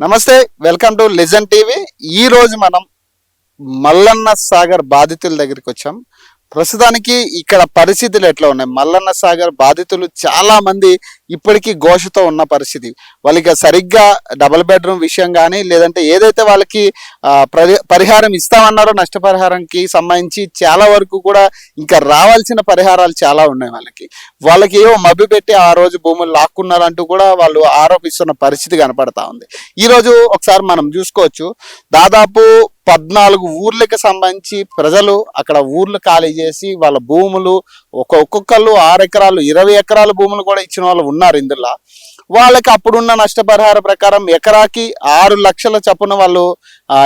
నమస్తే, welcome to legend TV. ఈ రోజు మనం మల్లన్న సాగర్ బాధితుల దగ్గరికి వచ్చాం. ప్రస్తుతానికి ఇక్కడ పరిస్థితులు ఎట్లా ఉన్నాయి? మల్లన్న సాగర్ బాధితులు చాలా మంది ఇప్పటికీ ఘోషతో ఉన్న పరిస్థితి. వాళ్ళకి సరిగ్గా డబుల్ బెడ్రూమ్ విషయం కానీ, లేదంటే ఏదైతే వాళ్ళకి పరిహారం ఇస్తామన్నారో నష్టపరిహారంకి సంబంధించి చాలా వరకు కూడా ఇంకా రావాల్సిన పరిహారాలు చాలా ఉన్నాయి. వాళ్ళకి ఏవో మభ్య పెట్టి ఆ రోజు భూములు లాక్కున్నారంటూ కూడా వాళ్ళు ఆరోపిస్తున్న పరిస్థితి కనపడతా ఉంది. ఈ రోజు ఒకసారి మనం చూసుకోవచ్చు, దాదాపు 14 ఊర్లకు సంబంధించి ప్రజలు అక్కడ ఊర్లు ఖాళీ చేసి వాళ్ళ భూములు ఒక్కొక్కళ్ళు 6 ఎకరాలు 20 ఎకరాల భూములు కూడా ఇచ్చిన వాళ్ళు ఉన్నారు. ఇందులో వాళ్ళకి అప్పుడున్న నష్టపరిహార ప్రకారం ఎకరాకి 6 లక్షల చొప్పున వాళ్ళు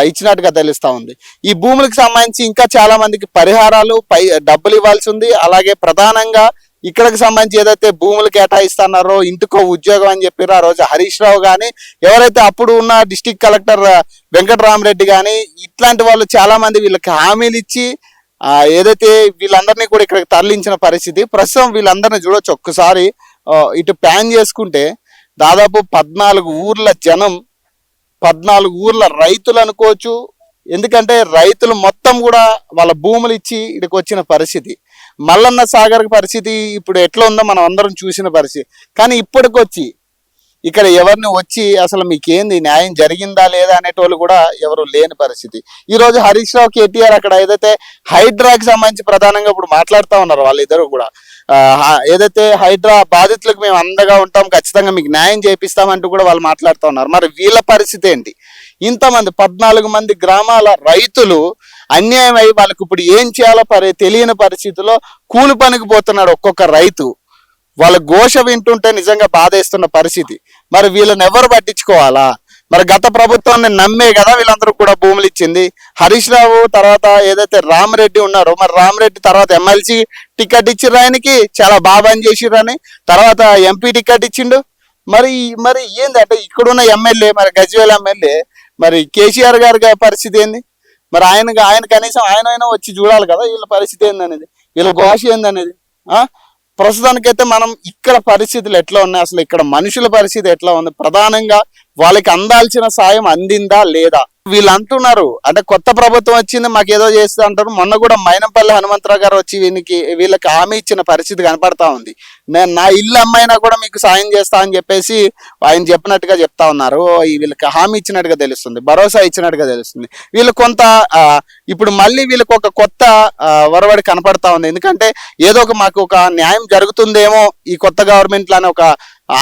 ఇచ్చినట్టుగా తెలుస్తా ఉంది. ఈ భూములకు సంబంధించి ఇంకా చాలా మందికి పరిహారాలు డబ్బులు ఇవ్వాల్సి ఉంది. అలాగే ప్రధానంగా ఇక్కడికి సంబంధించి ఏదైతే భూములు కేటాయిస్తున్నారో ఇంటికో ఉద్యోగం అని చెప్పారో ఆ రోజు హరీష్ రావు కానీ, ఎవరైతే అప్పుడు ఉన్న డిస్టిక్ కలెక్టర్ వెంకటరామరెడ్డి కానీ, ఇట్లాంటి వాళ్ళు చాలా మంది వీళ్ళకి హామీలు ఇచ్చి ఏదైతే వీళ్ళందరినీ కూడా ఇక్కడికి తరలించిన పరిస్థితి. ప్రస్తుతం వీళ్ళందరినీ చూడొచ్చు ఒక్కసారి ఇటు ప్యాన్ చేసుకుంటే, దాదాపు 14 ఊర్ల జనం, 14 ఊర్ల రైతులు అనుకోవచ్చు. ఎందుకంటే రైతులు మొత్తం కూడా వాళ్ళ భూములు ఇచ్చి ఇక్కడికి వచ్చిన పరిస్థితి. మల్లన్న సాగర్ పరిస్థితి ఇప్పుడు ఎట్లా ఉందో మనం అందరం చూసిన పరిస్థితి. కానీ ఇప్పటికొచ్చి ఇక్కడ ఎవరిని వచ్చి అసలు మీకేంది న్యాయం జరిగిందా లేదా అనేటోళ్ళు కూడా ఎవరు లేని పరిస్థితి. ఈ రోజు హరీష్ రావు, కేటీఆర్ అక్కడ ఏదైతే హైడ్రాకి సంబంధించి ప్రధానంగా ఇప్పుడు మాట్లాడుతూ ఉన్నారు. వాళ్ళిద్దరు కూడా ఏదైతే హైడ్రా బాధితులకు మేము అండగా ఉంటాం, ఖచ్చితంగా మీకు న్యాయం చేపిస్తామంటూ కూడా వాళ్ళు మాట్లాడుతూ ఉన్నారు. మరి వీళ్ళ పరిస్థితి ఏంటి? ఇంతమంది 14 మంది గ్రామాల రైతులు అన్యాయం అయ్యి వాళ్ళకి ఇప్పుడు ఏం చేయాలో తెలియని పరిస్థితిలో కూలి పనికి పోతున్నాడు ఒక్కొక్క రైతు. వాళ్ళ ఘోష వింటుంటే నిజంగా బాధేస్తున్న పరిస్థితి. మరి వీళ్ళని ఎవరు పట్టించుకోవాలా? మరి గత ప్రభుత్వాన్ని నమ్మే కదా వీళ్ళందరూ కూడా భూములు ఇచ్చింది. హరీష్ రావు తర్వాత ఏదైతే రామరెడ్డి ఉన్నారో, మరి రామరెడ్డి తర్వాత ఎమ్మెల్సీ టికెట్ ఇచ్చిర్రు, ఆయనకి చాలా బాగా పని చేసిర్రని, తర్వాత ఎంపీ టికెట్ ఇచ్చిండు. మరి మరి ఏందంటే ఇక్కడున్న ఎమ్మెల్యే, మరి గజ్వేల్ ఎమ్మెల్యే, మరి కేసీఆర్ గారి పరిస్థితి ఏంది? మరి ఆయన కనీసం ఆయన వచ్చి చూడాలి కదా వీళ్ళ పరిస్థితి ఏందనేది, వీళ్ళ ఘోష ఏందనేది. ప్రస్తుతానికైతే మనం ఇక్కడ పరిస్థితులు ఎట్లా ఉన్నాయి, అసలు ఇక్కడ మనుషుల పరిస్థితి ఎట్లా ఉంది, ప్రధానంగా వాళ్ళకి అందాల్సిన సాయం అందిందా లేదా? వీళ్ళు అంటున్నారు అంటే కొత్త ప్రభుత్వం వచ్చింది మాకేదో చేస్తా అంటారు. మొన్న కూడా మైనంపల్లి హనుమంతరావు గారు వచ్చి వీళ్ళకి హామీ ఇచ్చిన పరిస్థితి కనపడతా ఉంది. నేను నా ఇల్లు అమ్మైనా కూడా మీకు సాయం చేస్తా అని చెప్పేసి ఆయన చెప్పినట్టుగా చెప్తా ఉన్నారు. వీళ్ళకి హామీ ఇచ్చినట్టుగా తెలుస్తుంది, భరోసా ఇచ్చినట్టుగా తెలుస్తుంది. వీళ్ళు కొంత ఇప్పుడు మళ్ళీ వీళ్ళకి ఒక కొత్త వరవడి కనపడతా ఉంది. ఎందుకంటే ఏదో మాకు ఒక న్యాయం జరుగుతుందేమో ఈ కొత్త గవర్నమెంట్ లోనే ఒక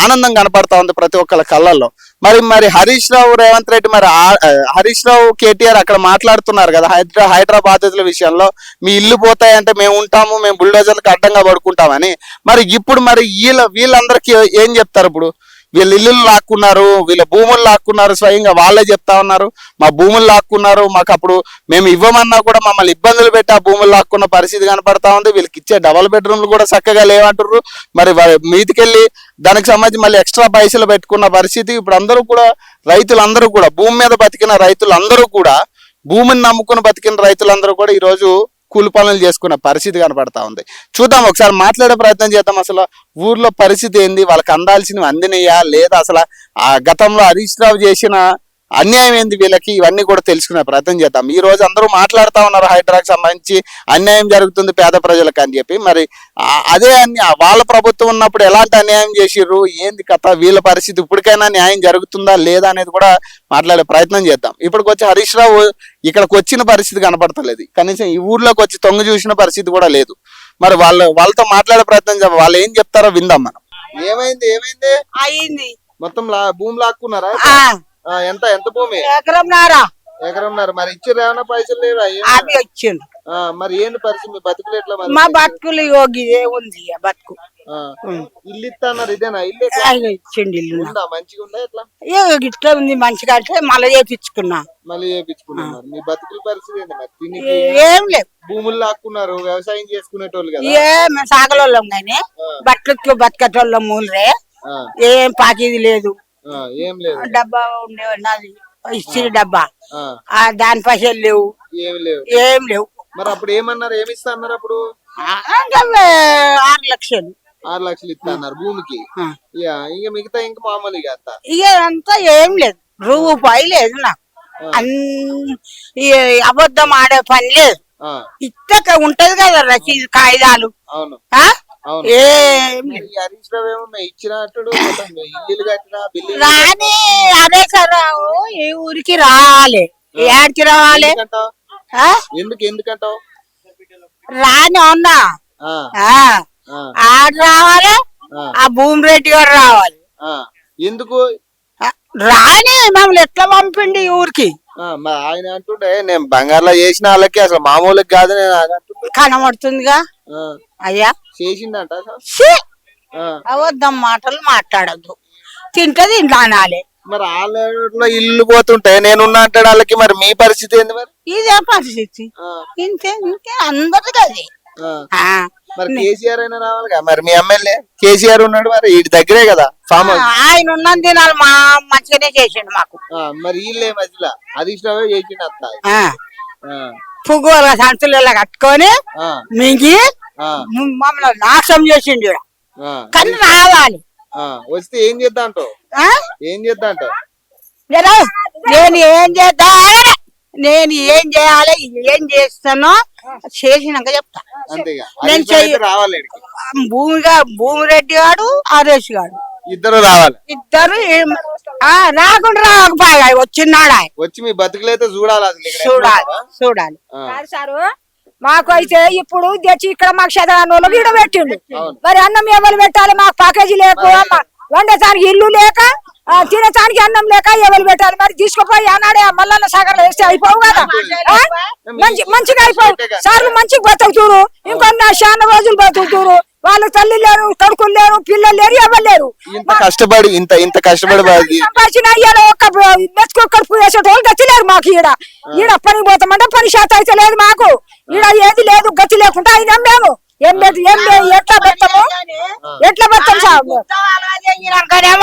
ఆనందం కనపడతా ఉంది ప్రతి ఒక్కళ్ళ కళ్ళల్లో. మరి హరీష్ రావు, రేవంత్ రెడ్డి, మరి హరీష్ రావు, కేటీఆర్ అక్కడ మాట్లాడుతున్నారు కదా హైదరాబాద్ బాధితుల విషయంలో, మీ ఇల్లు పోతాయంటే మేము ఉంటాము, మేము బుల్డోజర్లకు అడ్డంగా పడుకుంటామని. మరి ఇప్పుడు మరి వీళ్ళందరికీ ఏం చెప్తారు? ఇప్పుడు వీళ్ళ ఇల్లు లాక్కున్నారు, వీళ్ళ భూములు లాక్కున్నారు, స్వయంగా వాళ్ళే చెప్తా ఉన్నారు మా భూములు లాక్కున్నారు, మాకు అప్పుడు మేము ఇవ్వమన్నా కూడా మమ్మల్ని ఇబ్బందులు పెట్టి ఆ భూములు లాక్కున్న పరిస్థితి కనపడతా ఉంది. వీళ్ళకి ఇచ్చే డబుల్ బెడ్రూమ్లు కూడా చక్కగా లేవంటారు. మరి మీదికెళ్ళి దానికి సంబంధించి మళ్ళీ ఎక్స్ట్రా పైసలు పెట్టుకున్న పరిస్థితి. ఇప్పుడు అందరూ కూడా రైతులందరూ కూడా భూమి మీద బతికిన రైతులందరూ కూడా, భూమిని నమ్ముకుని బతికిన రైతులందరూ కూడా ఈరోజు కూలి పనులు చేసుకునే పరిస్థితి కనపడతా ఉంది. చూద్దాం, ఒకసారి మాట్లాడే ప్రయత్నం చేద్దాం. అసలు ఊర్లో పరిస్థితి ఏంది, వాళ్ళకి అందాల్సినవి అందినయా లేదా, అసలు ఆ గతంలో హరీష్ రావు చేసిన అన్యాయం ఏంది వీళ్ళకి, ఇవన్నీ కూడా తెలుసుకునే ప్రయత్నం చేద్దాం. ఈ రోజు అందరూ మాట్లాడుతూ ఉన్నారు హైడ్రాకి సంబంధించి అన్యాయం జరుగుతుంది పేద ప్రజలకు అని చెప్పి. మరి అదే వాళ్ళ ప్రభుత్వం ఉన్నప్పుడు ఎలాంటి అన్యాయం చేసిర్రు, ఏంది కథ, వీళ్ళ పరిస్థితి ఇప్పటికైనా న్యాయం జరుగుతుందా లేదా అనేది కూడా మాట్లాడే ప్రయత్నం చేద్దాం. ఇప్పటికి వచ్చి హరీష్ రావు ఇక్కడికి వచ్చిన పరిస్థితి కనపడతలేదు, కనీసం ఈ ఊర్లోకి వచ్చి తొంగి చూసిన పరిస్థితి కూడా లేదు. మరి వాళ్ళతో మాట్లాడే ప్రయత్నం చేద్దాం, వాళ్ళు ఏం చెప్తారో విందాం మనం. ఏమైంది మొత్తం భూమి లాక్కున్నారా? ఎంత భూమి? ఎకరంన్నర. మరి ఇచ్చారు ఏమన్నా పైసలు లేవా? ఇచ్చిండు. మరి ఏంటి పరిస్థితి, మీ బతుకులు ఎట్లా? మా బతుకులు యోగి ఉంది బతుకు. ఇల్లు ఇస్తా అన్నారు, ఇదేనా ఇల్లు? ఇచ్చిండు ఇల్లు. మంచిగా ఉందా ఎట్లా? ఇట్లా ఉంది మంచిగా అంటే మళ్ళీ చేపించుకున్నా. మళ్ళీ చేపించుకున్నారు. మీ బతుకుల పరిస్థితి ఏంటి మరి? ఏం లేదు, భూములు లాక్కున్నారు, వ్యవసాయం చేసుకునేటోళ్ళు కదా. ఏం సాగలోళ్ళం కానీ బట్టలకి బతకటోళ్ళం మూలరే. ఏం పాకేది లేదు, ఏం లేదు. డబ్బా ఉండేది ఇచ్చిన డబ్బా, దాని పైసలు లేవు, ఏం లేవు. మరి అప్పుడు ఏమన్నారు, ఏమి ఇస్తా అన్నారు అప్పుడు? 6 లక్షలు. 6 లక్షలు ఇస్తా అన్నారు భూమికి. ఇక మిగతా ఇంకా మామూలుగా ఇక అంతా ఏం లేదు. రూపాయి లేదు నాకు. ఈ అబద్ధం ఆడే పని లేదు. ఆ, ఇత్తక ఉంటది కదా రసీదు కాగితాలు. అవును ఆ? అవును. ఏమి ఈ హరీష్ రావు ఏమో ఇచ్చినట్టు ఇల్లు కట్టినా బిల్లు రాని హరీశ్వరరావు ఈ ఊరికి రావాలి. ఏడికి రావాలి? ఎందుకంటావు? ఆ? ఎందుకంటావు? రాని ఉన్నా ఆ, ఆడు రావాలి, ఆ, ఆ భూమి రెడ్డి గారు రావాలి. ఆ. ఎందుకు? ఆ, రాని మమ్మల్ని ఎట్లా పంపిండి ఈ ఊరికి? మరి ఆయన అంటుండే నేను బంగారులో చేసిన వాళ్ళకి అసలు మామూలుకి కాదు నేను అది అంటుండే. కనబడుతుందిగా ఆ, అయ్యా. చేసిందంట అసలు? ఛీ! ఆ, అబద్ధం మాటలు మాట్లాడద్దు. తింటే తింటా అనాలి. మరి వాళ్ళ ఇల్లు పోతుంటే నేనున్నా అంటాడు వాళ్ళకి, మరి మీ పరిస్థితి ఏంది మరి? ఇదే పరిస్థితి. ఆ, ఇంతే ఇంకే అందరిది అది. ఆ. ఆ, మరి కేసీఆర్ అయినా రావాలిగా. మరి మీ ఎమ్మెల్యే కేసీఆర్ ఉన్నాడు, మరి వీటి దగ్గరే కదా ఫామ్ హౌస్. ఆయన ఉన్న దినాలు మా మంచిగానే చేసిండు మాకు. మరి వీళ్ళే మధ్యలో హరీష్ రావు చేసిండు అంత. ఆ, ఆ, పువ్వుల సంచులలో కట్టుకొని ఆ, మింగి ఆ, మమ్మల్ని నాశనం చేసిండు ఈడ. ఆ. కానీ రావాలి. ఆ, వస్తే ఏం చేద్దా అంటావు? ఆ? ఏం చేద్దా అంటావు? నేను నేను ఏం చేద్దా, నేను ఏం చేయాలి, ఏం చేస్తానో చేసినాక చెప్తా. అంతేగా. నేను హరీష్ రావు అయితే రావాలి ఈడికి. భూమి రెడ్డి గాడు హరీష్ గాడు ఇద్దరు రావాలి. ఇద్దరు రాకుండా రాకపోయా వచ్చినాడు ఆయన. వచ్చి మీ బతుకులైతే చూడాలి అసలు ఇక్కడ చూడాలి ఎట్లా ఉందో. చూడాలి. ఆ, కాదు సారు మాకు అయితే ఇప్పుడు తెచ్చి ఇక్కడ మాకు చదవనోళ్ళు వీడ పెట్టిండు. అవును. మరి అన్నం ఎవరు పెట్టాలి? మాకు ప్యాకేజీ లేక వండటానికి ఇల్లు లేక తినటానికి అన్నం లేక ఎవరు పెట్టాలి? మరి తీసుకుపోయి ఆనాడే ఆ మల్లన్న సాగర్ లో వేస్తే అయిపోవు కదా. ఆ? మంచిగా అయిపోవు. సార్లు మంచిగా బతుకుతురు, ఇంకొన్న చాలా రోజులు బతుకుతురు. వాళ్ళ తల్లి లేరు, కొడుకులు లేరు, పిల్లలు లేరు, ఎవరు లేరు. ఇంత కష్టపడి ఇంత కష్టపడి సంపాదించిన అయ్యాలో ఒక మెచ్చుకో కడుపు వేసేటోళ్ళు గతి లేరు మాకు. ఈడ పని పోతామంటే పని శాతం అయితే లేదు మాకు. ఈడ ఏది లేదు, గతి లేకుండా ఆయన మేము ఎట్లా పెడతాము? ఎట్లా పెడతాం సార్?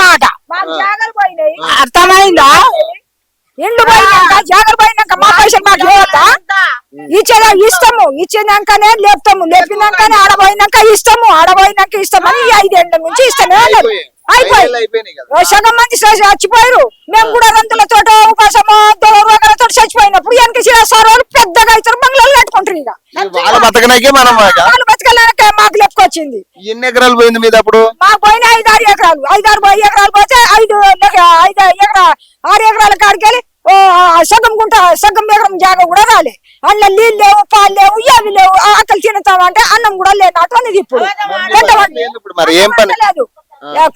మాట మాకు జాగాలు పోయినాయి. అర్థమైందా? ఇండ్లు పోయినాక జాగ్రత్త పోయినాక మా పైసలు మాకు ఇవ్వద్దా? ఇచ్చేదా ఇస్తాము, ఇచ్చినాకనే లేపుతాము, లేపినాకనే ఆడపోయినాక ఇస్తాము, ఆడపోయినాక ఇస్తామని 5 ఏళ్ల నుంచి ఇస్తామే అన్నారు. అయిపోయి సగం మంది చచ్చిపోయారు. మేము కూడా రంతులతో ఉపాసము రోగాలతో చచ్చిపోయినప్పుడు వెనక సార్ వాళ్ళు పెద్దగా అవుతారు, బంగ్లాలు కట్టుకుంటారు. ఇక వాళ్ళ బతకనాకే మనం వాళ్ళు బతకలేక మాకు లెప్పుకొచ్చింది. ఎన్ని ఎకరాలు పోయింది మీద అప్పుడు? మాకు పోయిన 5-6 ఎకరాలు, 5-6 ఎకరాలు పోతే 6 ఎకరాల కాడికెళ్ళి సగం ఎకరం జాగా కూడా రాలే. అందులో నీళ్ళు లేవు, పాలు లేవు, ఏవి లేవు. ఆకలి తినతామంటే అన్నం కూడా లేనట్టు అనేది. ఇప్పుడు ఇప్పుడు మరి ఏం పని? లేదు,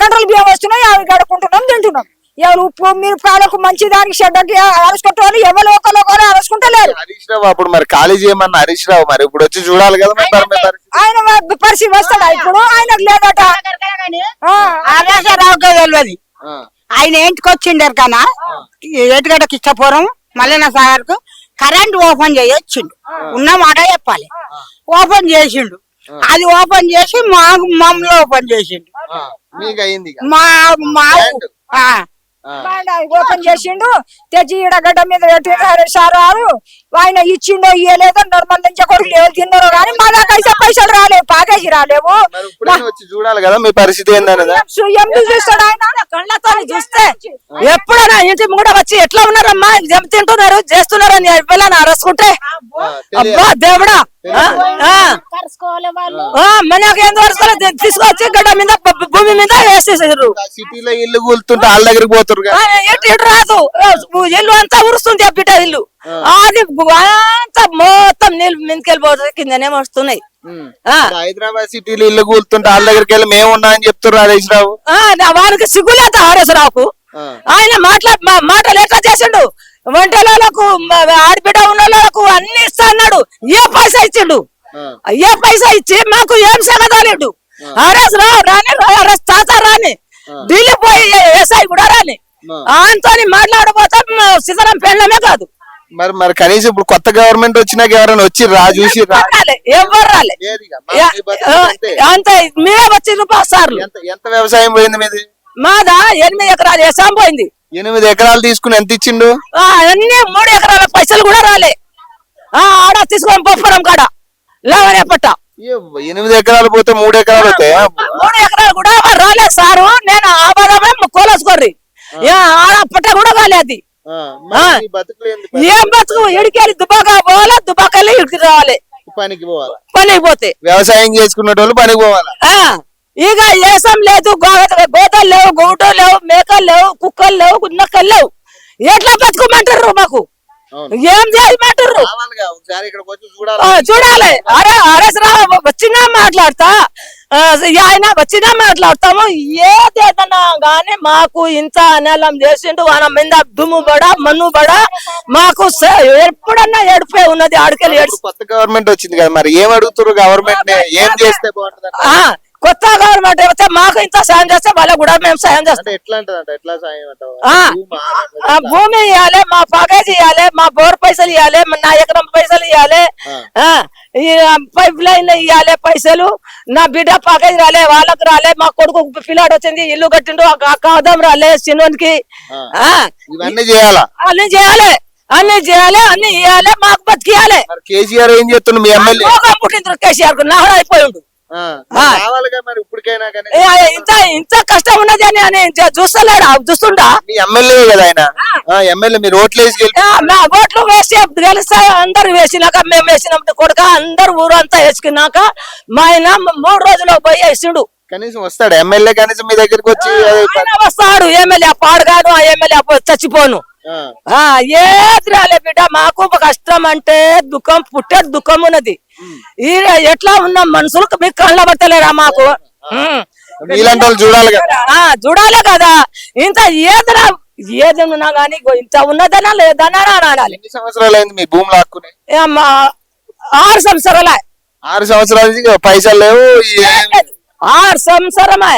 కంట్రోల్ బియ్యం వస్తున్నాయి, అవి గడుకుంటున్నాం, తింటున్నాం. ఎవరు ఉప్పు మీరు పాలకు మంచి దానికి చెడ్డకి అరుచుకుంటారు, ఎవరు ఒకరు అరుచుకుంటలేరు. హరీష్ రావు అప్పుడు మరి ఖాళీ చేయమన్న హరీష్ రావు మరి ఇప్పుడు వచ్చి చూడాలి కదా మరి ఆయన పరిస్థితి వస్తాడా ఇప్పుడు? ఆయనకు లేదట. హరీశ్వరరావుకే తెలియదు. ఆయన ఏంటికి వచ్చిండారు కన్నా ఏటుగడ్డ కిష్టపురం మల్లన్న సాగర్ కు కరెంట్ ఓపెన్ చేయొచ్చిండు. ఉన్న మాట చెప్పాలి. ఓపెన్ చేసిండు. అది ఓపెన్ చేసి మమ్మల్ని ఓపెన్ చేసిండు. మీకు అయింది మా ఓపెన్ చేసిండు, తెచ్చి ఈడగడ్డ మీద పెట్టినారు సార్. ఆయన ఇచ్చిండో ఇయ్యలేదో నార్మల్ నుంచి కొడుకులు ఎవరు తిన్నారో కానీ మా దాకా అయితే పైసలు రాలేవు, ప్యాకేజీ రాలేవు. వచ్చి చూడాలి కదా మీ పరిస్థితి ఏందనేది. ఎందుకు చూస్తాడు ఆయన? కళ్ళతో చూస్తే ఎప్పుడైనా ఇంటి కూడా వచ్చి ఎట్లా ఉన్నారమ్మా, ఏం తింటున్నారు చేస్తున్నారు అని వెళ్ళని అరసుకుంటే అబ్బా దేవుడా మనకి ఏం వరుసుకోలేదు, తీసుకొచ్చి గడ్డ మీద భూమి మీద వేసేసారు. సిటీలో ఇల్లు కూలుతుంటే వాళ్ళ దగ్గరికి పోతారు ఇటు రాదు, ఇల్లు అంతా ఉరుస్తుంది బిడ్డ ఇల్లు. అది అంతా మొత్తం నీళ్ళు మిందుకెళ్ళిపోతుంది, కిందనే వస్తున్నాయి. హైదరాబాద్ సిటీలో ఇల్లు కూలుతుంటే వాళ్ళ దగ్గరికి వెళ్ళి మేము ఉన్నా అని చెప్తున్నారు హరీష్ రావు. వానికి సిగ్గులేదు హరీశ్రావుకు. ఆయన మాటలు ఎట్లా చేసిండు? వంటలకు ఆడబిడ్డ ఉన్న వాళ్ళకు అన్ని ఇస్తా అన్నాడు. ఏ పైసా ఇచ్చిండు? ఏ పైసా ఇచ్చి మాకు ఏం సగదాలేడు. హరీశ్రావు రాని, తాత రాని, ఢిల్లీ పోయి ఎస్ఐ కూడా రాని, ఆయనతో మాట్లాడబోతా సీతారాం పెళ్ళమే కాదు. మరి కనీసం ఇప్పుడు కొత్త గవర్నమెంట్ వచ్చినాక ఎవరైనా వచ్చి చూసి ఎవరు రాలే. అంతే మీరే వచ్చి సార్లు. ఎంత వ్యవసాయం పోయింది మీది? మాదా 8 ఎకరాలు వ్యవసాయం పోయింది. 8 ఎకరాలు తీసుకుని ఎంత ఇచ్చిండు? అన్ని 3 ఎకరాల పైసలు కూడా రాలే. ఆడ తీసుకొని పొప్పరం కాడ లేవనే పట్ట 8 ఎకరాలు పోతే 3 ఎకరాలు అవుతాయి. 3 ఎకరాలు కూడా రాలేదు సారు. నేను ఆబాదమే కోలేసుకోర్రి ఆడ పుట్ట కూడా కాలేదు ఆ, మరి ఈ బతుకులేంది? ఏం బతుకు ఇడికెళ్ళి దుబాకా పోవాలా దుబాకెళ్ళి ఇడికి రావాలి పనికి పోవాలా? పనికి పోతే వ్యవసాయం చేసుకునే వాళ్ళు పనికి పోవాలా? ఇక ఏసం లేదు గోతలు లేవు గూటలు లేవు మేకలు లేవు కుక్కలు లేవు నక్కలు లేవు ఎట్లా బతుకోమంటారు మాకు అవును. ఏం చేయమంటారు రావాలిగా ఒకసారి ఇక్కడికి వచ్చి చూడాలి. చూడాలి అరే అరేసరా వచ్చినా మాట్లాడతా ఆయన వచ్చినా మాట్లాడతాము ఏదేదన్నా గానీ మాకు ఇంత అనేలం చేసిండు ఆయన మీద దుమ్ము బడ మన్ను బడ మాకు ఎప్పుడన్నా ఏడిపోయి ఉన్నది ఆడికెళ్ళి ఇప్పుడు కొత్త గవర్నమెంట్ వచ్చింది కదా, మరి ఏం అడుగుతారు గవర్నమెంట్ ని? ఏం చేస్తే బాగుంటుంది? కొత్త గవర్నమెంట్ అయితే మాకు ఇంత సాయం చేస్తే వాళ్ళకు కూడా మేము సాయం చేస్తాం. అంటే ఎట్లా అంటదంట? ఎట్లా సాయం అంటావు? భూమి ఇవ్వాలి, మా ప్యాకేజ్ ఇవ్వాలి, మా బోర్ పైసలు ఇవ్వాలి, నా ఎకరం పైసలు ఇవ్వాలి, ఈ పైప్ లైన్ ఇవ్వాలి పైసలు, నా బిడ్డ ప్యాకేజ్ రాలే వాళ్ళకి రాలే, మా కొడుకు పిల్లాడు వచ్చింది ఇల్లు కట్టిండు కాదం రాలే చిన్నోనికి ఇవన్నీ చేయాలా? అన్ని చేయాలి అన్ని చేయాలి అన్ని ఇవ్వాలి మాకు బతికియాలి. కేసీఆర్ ఏం చేస్తుండు? మీ ఎమ్మెల్యే పుట్టిండ్రు కేసీఆర్ కు నాహడ అయిపోయిండు. రావాలిగా మరి ఇప్పటికైనా కానీ. ఇంత ఇంత కష్టం ఉన్నది అని చూస్తలేడా చూస్తుండా? మీ ఎమ్మెల్యే కదా ఆయన. ఎమ్మెల్యే మీరు ఓట్లు వేసి ఓట్లు వేసి గెలుస్తాయి అందరు వేసినాక మేము వేసినప్పుడు కొడుక అందరు ఊరంతా వేసుకున్నాక మా ఆయన 3 రోజులు పోయి వేసిండు. కనీసం వస్తాడు ఎమ్మెల్యే? కనీసం మీ దగ్గరికి వచ్చి వస్తాడు ఎమ్మెల్యే పాడుగాను ఆ ఎమ్మెల్యే చచ్చిపోను ఏది రాలే బిడ్డ మాకు కష్టం అంటే దుఃఖం పుట్టే దుఃఖం ఉన్నది. ఈ ఎట్లా ఉన్నాం మనుషులకు మీకు కళ్ళ పట్టలేరా మాకు? మీలాంటి వాళ్ళు చూడాలి కదా. చూడాలి కదా. ఇంత ఏదైనా ఏది ఉన్నా గానీ ఇంత ఉన్నదనా లేదనా అనాలి. ఎన్ని సంవత్సరాలు అయింది మీ భూములు లాక్కుని? 6 సంవత్సరాలే. 6 సంవత్సరాల నుంచి పైసలు లేవు. 6 సంవత్సరమే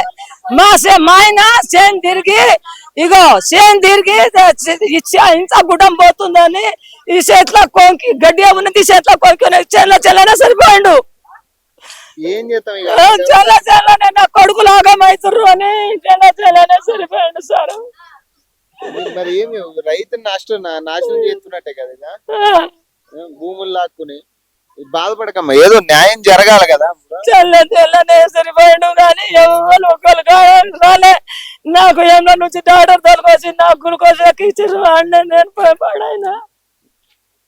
మా ఆయన చేను తిరిగి ఇగో చేను తిరిగి ఇంత గుడ్డం పోతుందని ఈ చేతిలో కొంకి గడ్డి ఉన్నది చేతిలో కొంకి చెల్లనే సరిపోయిండు. ఏం చేస్తాం? చెల్లనే నా కొడుకులు ఆగమవుతుర్రు అని చెల్లనే సరిపోయిండు సార్. మరి ఏమి రైతు నాశనం చేస్తున్నట్టే కదా భూములు లాక్కుని. బాధపడకమ్మా, ఏదో న్యాయం జరగాలి కదా. చెల్లనే సరిపోయాడు కానీ ఎవరు ఒకరు రాలే. నాకు ఏమన్నా నుంచి డాక్టర్ తొలగొచ్చి నాకు గ్లూకోజ్ ఎక్కించారు అండి నేను పడాయినా.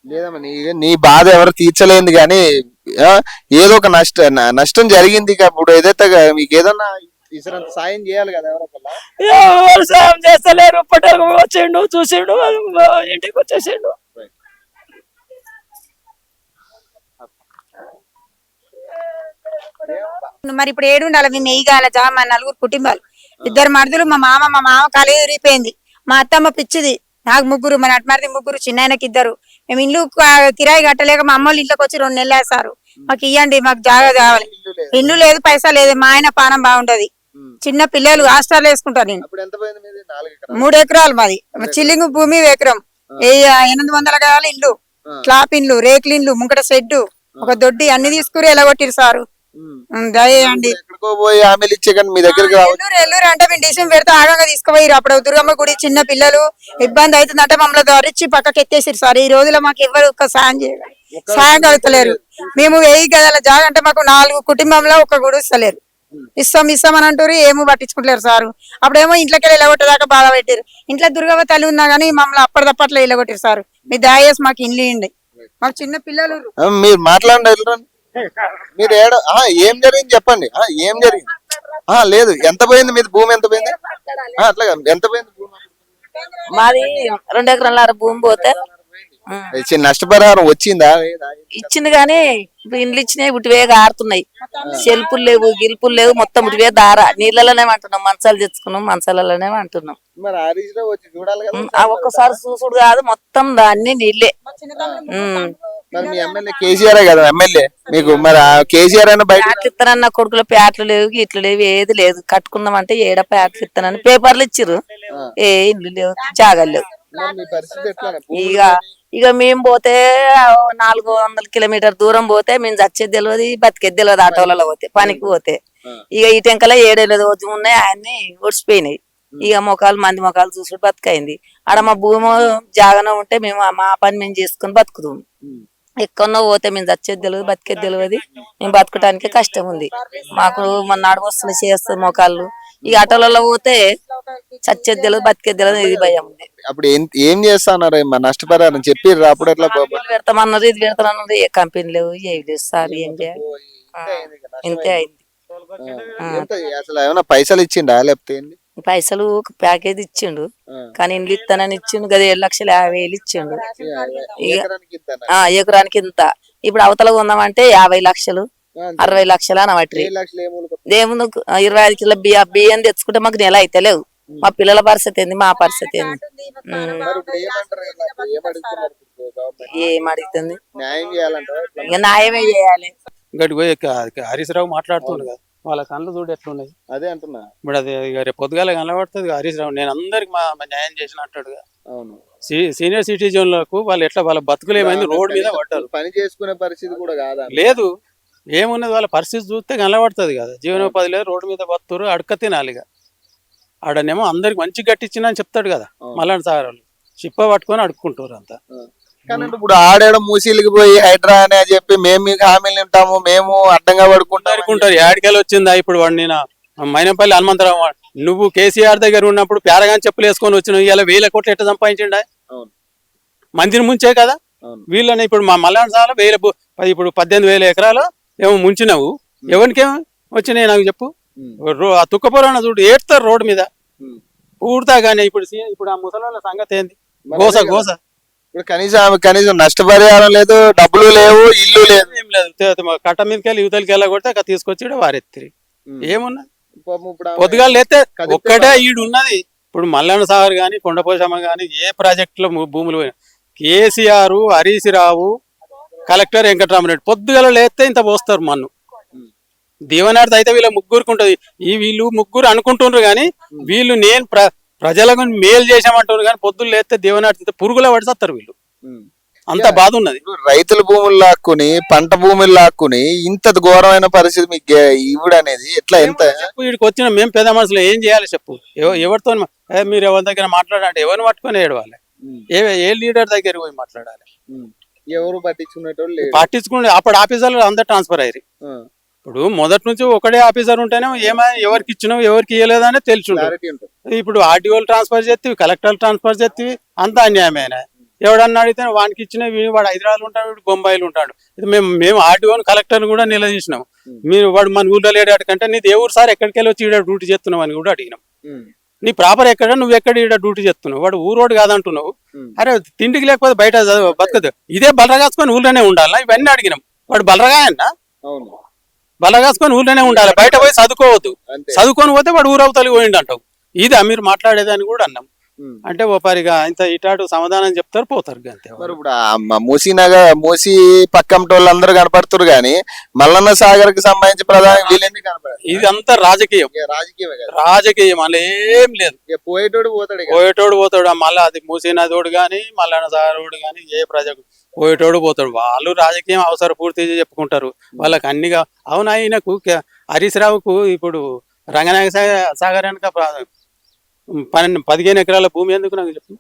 లేదమ్మా నీ బాధ ఎవరు తీర్చలేదు కానీ ఏదో ఒక నష్టం జరిగింది. ఇప్పుడు ఏదైతే మీకు ఏదన్నా ఇసరంత సాయం చేయాలి కదా ఎవరు సాయం చేస్తలేరు. పట్టకు వచ్చిండు చూసిండు ఇంటికి వచ్చేసిండు. మరి ఇప్పుడు ఏడు ఉండాలి మేము నెయ్యిగాల మా 4 కుటుంబాలు, 2 మరుదులు, మా మామ కాలు విరిగిపోయింది, మా అత్తమ్మ పిచ్చిది, నాకు 3, మా నటమరిది 3, చిన్నాయనకి 2. మేము ఇల్లు కిరాయి కట్టలేక మా అమ్మోళ్ళు ఇంట్లోకి వచ్చి 2 నెలలు వేస్తారు. మాకు ఇవ్వండి, మాకు జాగా కావాలి. ఇల్లు లేదు పైసా లేదు. మా ఆయన పానం బాగుంటది, చిన్న పిల్లలు హాస్టల్ వేసుకుంటారు. నేను 3 ఎకరాలు మాది. చిల్లింగు భూమి ఎకరం 800 కావాలి. ఇల్లు స్లాప్ ఇండ్లు, రేకులు ఇండ్లు, ముంకట షెడ్డు, ఒక దొడ్డి అన్ని తీసుకుని ఎలగొట్టిరు సారు. దయండి. మీ దగ్గరికి ఎల్లూరు అంటే మేము డిసిషన్ పెడితే ఆగంగా తీసుకుపోయారు. అప్పుడు దుర్గమ్మ గుడి చిన్న పిల్లలు ఇబ్బంది అవుతుందంటే మమ్మల్ని దొరిచి పక్కకి ఎత్తేసారు సార్. ఈ రోజులో మాకు ఎవరు ఒక సాయం కలుగుతలేరు. మేము 1000 గదాల జాగా అంటే మాకు 4 కుటుంబంలో ఒక గుడి ఇస్తలేరు. ఇస్తాం అని అంటారు, ఏమో పట్టించుకుంటలేరు సారు. అప్పుడేమో ఇంట్లోకి వెళ్ళి ఇలగొట్టేదాకా బాధ పెట్టారు. ఇంట్లో దుర్గమ్మ తల్లి ఉన్నా గానీ మమ్మల్ని అప్పటిదప్పట్లో ఇలగొట్టారు సారు. మీ దయచేసి మాకు ఇల్లు ఇవ్వండి, మాకు చిన్న పిల్లలు. మీరు మాట్లాడండి. మీరు ఏం జరిగింది చెప్పండి. ఏం జరిగింది? లేదు ఎంత పోయింది మీది భూమి? ఎంత పోయింది? అట్లాగా ఎంత పోయింది భూమి? మాది 2 ఎకరాల భూమి పోతే నష్టపరిహారం వచ్చిందా? ఇచ్చింది గానీ ఇండ్లు ఇచ్చినాయి ఉటివే ఆరుతున్నాయి. సెల్పులు లేవు, గిల్పులు లేవు, మొత్తం ఉటివే దార నీళ్ళలోనే అంటున్నాం. మంచాలు తెచ్చుకున్నాం, మంచాలలోనే అంటున్నాం. మరి వచ్చి చూడాలి కదా. ఒక్కసారి చూసుడు కాదు, మొత్తం దాన్ని నీళ్ళే. మరి మీ ఎమ్మెల్యే కేసీఆర్ కదా ఎమ్మెల్యే మీకు. మరి కేసీఆర్ అయినా బయట ఇస్తానన్న కొడుకుల ప్యాట్లు లేవు, ఇట్లు లేవు, ఏది లేదు. కట్టుకుందాం అంటే ఏడ ప్యాట్లు ఇస్తానని పేపర్లు ఇచ్చిర్రు. ఏ ఇల్లు లేవు, జాగాలు లేవు. ఇక మేము పోతే 400 కిలోమీటర్ దూరం పోతే మేము చచ్చేది తెలియదు, బతికేది తెలియదు. ఆటోలలో పోతే పనికి పోతే ఇక ఈ టెంకల 7 రోజులు ఉన్నాయి, ఆయన్ని ఒడిచిపోయినాయి. ఇక మంది మొఖాలు చూసుడు బతికైంది. ఆడ మా భూమి జాగానే ఉంటే మేము మా పని మేము చేసుకుని బతుకుతాం. ఎక్కడో పోతే మేము చచ్చేది తెలియదు, బతికేది తెలియదు. మేము బతకటానికి కష్టం ఉంది మాకు. మన నడువస్తులు చేస్తుంది మొఖాలు, ఈ ఆటోలలో పోతే చచ్చేది తెలియదు బతికేది తెలియదు ఇది భయం ఉంది. అప్పుడు ఏం చేస్తాన్నారు నష్టపరిహారం చెప్పిర్రు అప్పుడు ఎట్లా ఇది పెడతామన్నారు ఇది పెడతామన్నారు ఏ కంపెనీ లేవు ఏవి లేవు సార్ ఏం చేయాలి ఇంతే అయింది. అసలు ఏమైనా పైసలు ఇచ్చిండా లేకపోతే ఏంది? పైసలు ఒక ప్యాకేజ్ ఇచ్చిండు కానీ ఇండ్లు ఇస్తానని ఇచ్చిండు కదా 7,50,000 ఇచ్చిండు. ఎకరానికి ఇంతనా? ఎకరానికి ఇంత. ఇప్పుడు అవతల ఉందామంటే 50 లక్షలు 60 లక్షలు అనబట్టి 7 లక్షలు ఏమూలు దేవుడు 25 కిలో బియ్యం తెచ్చుకుంటే మాకు నెల అయితే లేవు. మా పిల్లల పరిస్థితి ఏంది మా పరిస్థితి ఏంది మరి ఇప్పుడు ఏమంటారు? ఏమడుగుతున్నారు గవర్నమెంట్? ఏం అడుగుతుంది న్యాయం చేయాలంటారా? ఇక న్యాయమే చేయాలి. గడికి పోయి హరీష్ రావు మాట్లాడుతుండు కదా వాళ్ళ కళ్ళు చూడు ఎట్లున్నాయి. అదే అంటున్నా. ఇప్పుడు అది ఇక రేపు పొద్దుగాల కనబడుతుంది హరీష్ రావు నేను అందరికి మా న్యాయం చేసిన అంటాడుగా. అవును. సీనియర్ సిటిజన్లకు వాళ్ళు ఎట్లా వాళ్ళ బతుకులు ఏమైంది రోడ్ మీద పడ్డారు. పని చేసుకునే పరిస్థితి కూడా కాదా? లేదు ఏమున్నది వాళ్ళ పరిస్థితి చూస్తే కనబడుతుంది కదా. జీవనోపాధి లేదు రోడ్డు మీద బతురు అడక తినాలిగా. ఆడనేమో అందరికి మంచి గట్టించిన అని చెప్తాడు కదా మల్లాడి సాగర్ వాళ్ళు చిప్ప పట్టుకొని అడుక్కుంటారు అంతా. కానీ ఇప్పుడు ఆడేయడం మూసీలకి పోయి హైడ్రా అని చెప్పి మేము మీకు హామీలు ఉంటాము మేము అడ్డంగా పడుకుంటారు. అనుకుంటారు యాడికెళ్ళి వచ్చిందా ఇప్పుడు వాడు నేను మైనంపల్లి హనుమంతరావు నువ్వు కేసీఆర్ దగ్గర ఉన్నప్పుడు పేరగాని చెప్పులు వేసుకొని వచ్చినావు ఇలా 1,000 కోట్లు ఎట్లా సంపాదించిండా మందిని ముంచే కదా. వీళ్ళని ఇప్పుడు మా మల్లాడి సాగర్ ఇప్పుడు 18,000 ఎకరాలు ఏమో ముంచినావు ఎవరికేమో వచ్చినాయి నాకు చెప్పు. ఆ తుక్కపురాణ చూడు ఏడుతారు రోడ్డు మీద పూర్తా కానీ ఇప్పుడు ఆ ముసలి సంగతి ఏంది గోస గోస. ఇప్పుడు కనీసం నష్టపరిహారం లేదు డబ్బులు లేవు ఇల్లు లేదు ఏం లేదు. కట్ట మీదకి వెళ్ళి యువతలకి వెళ్ళగొడితే అక్కడ తీసుకొచ్చి వారెత్తిరి ఏమున్నది. పొద్దుగా లేతే ఒక్కటే ఈడు ఉన్నది. ఇప్పుడు మల్లన్న సాగర్ గాని కొండపోశమ్మ గాని ఏ ప్రాజెక్ట్ లో భూములు పోయినా కేసీఆర్ హరీష్ రావు కలెక్టర్ వెంకటరామరెడ్డి పొద్దుగల లేస్తే ఇంత పోస్తారు మన్ను. దీవనార్థ అయితే వీళ్ళ ముగ్గురికి ఉంటది. వీళ్ళు ముగ్గురు అనుకుంటున్నారు కానీ వీళ్ళు నేను ప్రజలకు మేలు చేసామంటారు కానీ పొద్దులు లేస్తే దీవనార్థ పురుగుల పడిస్తారు వీళ్ళు. అంత బాధ ఉన్నది. రైతుల భూములు లాక్కుని పంట భూములు లాక్కుని ఇంత ఘోరమైన పరిస్థితి మీకు ఇవ్వడం అనేది ఎట్లా ఎంత వీడికి వచ్చిన మేము పెద్ద మనుషులు ఏం చేయాలి చెప్పు. ఎవరితో మీరు ఎవరి దగ్గర మాట్లాడాలంటే ఎవరిని పట్టుకొని ఏడవాలి ఏ లీడర్ దగ్గర పోయి మాట్లాడాలి. ఎవరు పట్టించుకునేటోళ్ళు పట్టించుకుంటే అప్పుడు ఆఫీసర్లు అందరు ట్రాన్స్ఫర్ అయ్యారు. ఇప్పుడు మొదటి నుంచి ఒకటే ఆఫీసర్ ఉంటేనే ఎవరికి ఇచ్చినావు ఎవరికి ఇవ్వలేదని తెలిసి ఇప్పుడు ఆర్టీఓలు ట్రాన్స్ఫర్ చేస్తే కలెక్టర్లు ట్రాన్స్ఫర్ చేస్తే అంత అన్యాయమైన. ఎవడన్నా అడిగితే వానికి ఇచ్చిన వాడు హైదరాబాద్ ఉంటాడు వీడు బొంబాయిలో ఉంటాడు. ఇది మేము ఆర్టీఓని కలెక్టర్ని కూడా నిలదీసినాం. మీరు వాడు మన ఊళ్ళో లేడాకంటే నీది ఏ ఊరు సార్ ఎక్కడికి వెళ్ళి వచ్చి ఈడ డ్యూటీ చేస్తున్నావు అని కూడా అడిగినాం. నీ ప్రాపర్ ఎక్కడ నువ్వు ఎక్కడ ఈడ డ్యూటీ చేస్తున్నావు వాడు ఊరోడు కాదంటున్నావు. అరే తిండికి లేకపోతే బయట బతకదు ఇదే బలరగాసుకొని ఊళ్ళోనే ఉండాలా ఇవన్నీ అడిగినాం. వాడు బలరగాయన్నా బలగాసుకొని ఊళ్ళోనే ఉండాలి బయట పోయి చదువుకోవద్దు. చదువుకొని పోతే వాడు ఊరవతలికి పోయిండు అంటావు. ఇదా మీరు మాట్లాడేదని కూడా అన్నాం. అంటే ఓ పరిగా ఇంత ఇటాటు సమాధానం చెప్తారు పోతారు అంతే. ఇప్పుడు మూసీ పక్కంటోళ్ళందరూ కనపడుతున్నారు కానీ మల్లన్న సాగర్ కి సంబంధించి ప్రధాని వీళ్ళెందుకు కనపడరు? ఇది అంతా రాజకీయం రాజకీయం అలా ఏం లేదు. పోయేటోడు పోతాడు మళ్ళీ అది మూసీ నదోడు గాని మల్లన్న సాగర్ గాని ఏ ప్రజకు పోయేటోడు పోతాడు. వాళ్ళు రాజకీయం అవసర పూర్తి చెప్పుకుంటారు వాళ్ళకి అన్నిగా. అవును ఆయనకు హరీష్ రావుకు ఇప్పుడు రంగనాయక సాగర్ వెనక 15 ఎకరాల భూమి ఎందుకు నాకు చెప్పు.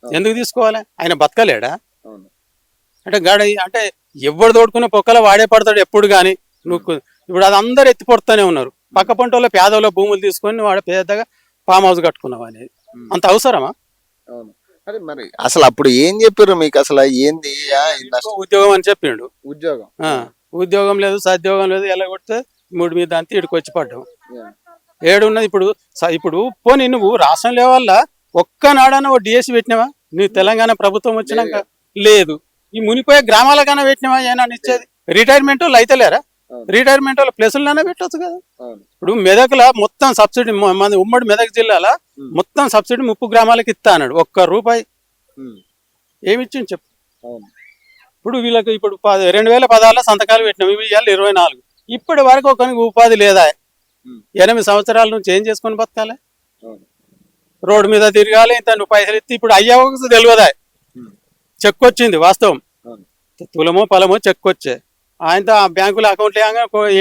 ఎందుకు తీసుకోవాలి? ఆయన బతకలేడా అంటే అంటే ఎవడు తోడుకునే పొక్కల వాడే పడతాడు ఎప్పుడు కానీ. నువ్వు ఇప్పుడు అది అందరు ఎత్తి పడుతూనే ఉన్నారు. పక్క పంటలో పేదల భూములు తీసుకొని వాడు పెద్దగా ఫామ్ హౌస్ కట్టుకున్నావు అనేది అంత అవసరమా? మరి అసలు అప్పుడు ఏం చెప్పారు మీకు? అసలు ఏంది ఉద్యోగం అని చెప్పిండు. ఉద్యోగం లేదు సద్యోగం లేదు ఎలా కొడితే 3 మీద అంతా ఇక్కడికి వచ్చి పడ్డావు. ఏడున్నది ఇప్పుడు పోనీ నువ్వు రాష్ట్రం లెవెల్లో ఒక్కనాడన్నా ఓ డిఎస్సి పెట్టినావా? నీ తెలంగాణ ప్రభుత్వం వచ్చినాక లేదు. ఈ మునిపోయే గ్రామాలకన్నా పెట్టినావా? ఏనా ఇచ్చేది రిటైర్మెంట్ వాళ్ళు అయితే లేరా? రిటైర్మెంట్ వాళ్ళ ప్లేసులైనా పెట్టవచ్చు కదా. ఇప్పుడు మెదక్లో మొత్తం సబ్సిడీ ఉమ్మడి మెదక్ జిల్లాలో మొత్తం సబ్సిడీ 30 గ్రామాలకు ఇస్తా అన్నాడు. ₹1 ఏమిచ్చింది చెప్పు. ఇప్పుడు వీళ్ళకి ఇప్పుడు 2016 సంతకాలు పెట్టినాం ఇవి 24 ఇప్పటి వరకు ఒకరికి ఉపాధి లేదా? 8 సంవత్సరాల నుంచి ఏం చేసుకొని బతకాలి? రోడ్డు మీద తిరగాలి. ఇంత నువ్వు పైసలు ఇస్తే ఇప్పుడు అయ్యవకు తెలియదా? చెక్ వచ్చింది వాస్తవం తులమో పొలమో చెక్ వచ్చే ఆయనతో ఆ బ్యాంకులో అకౌంట్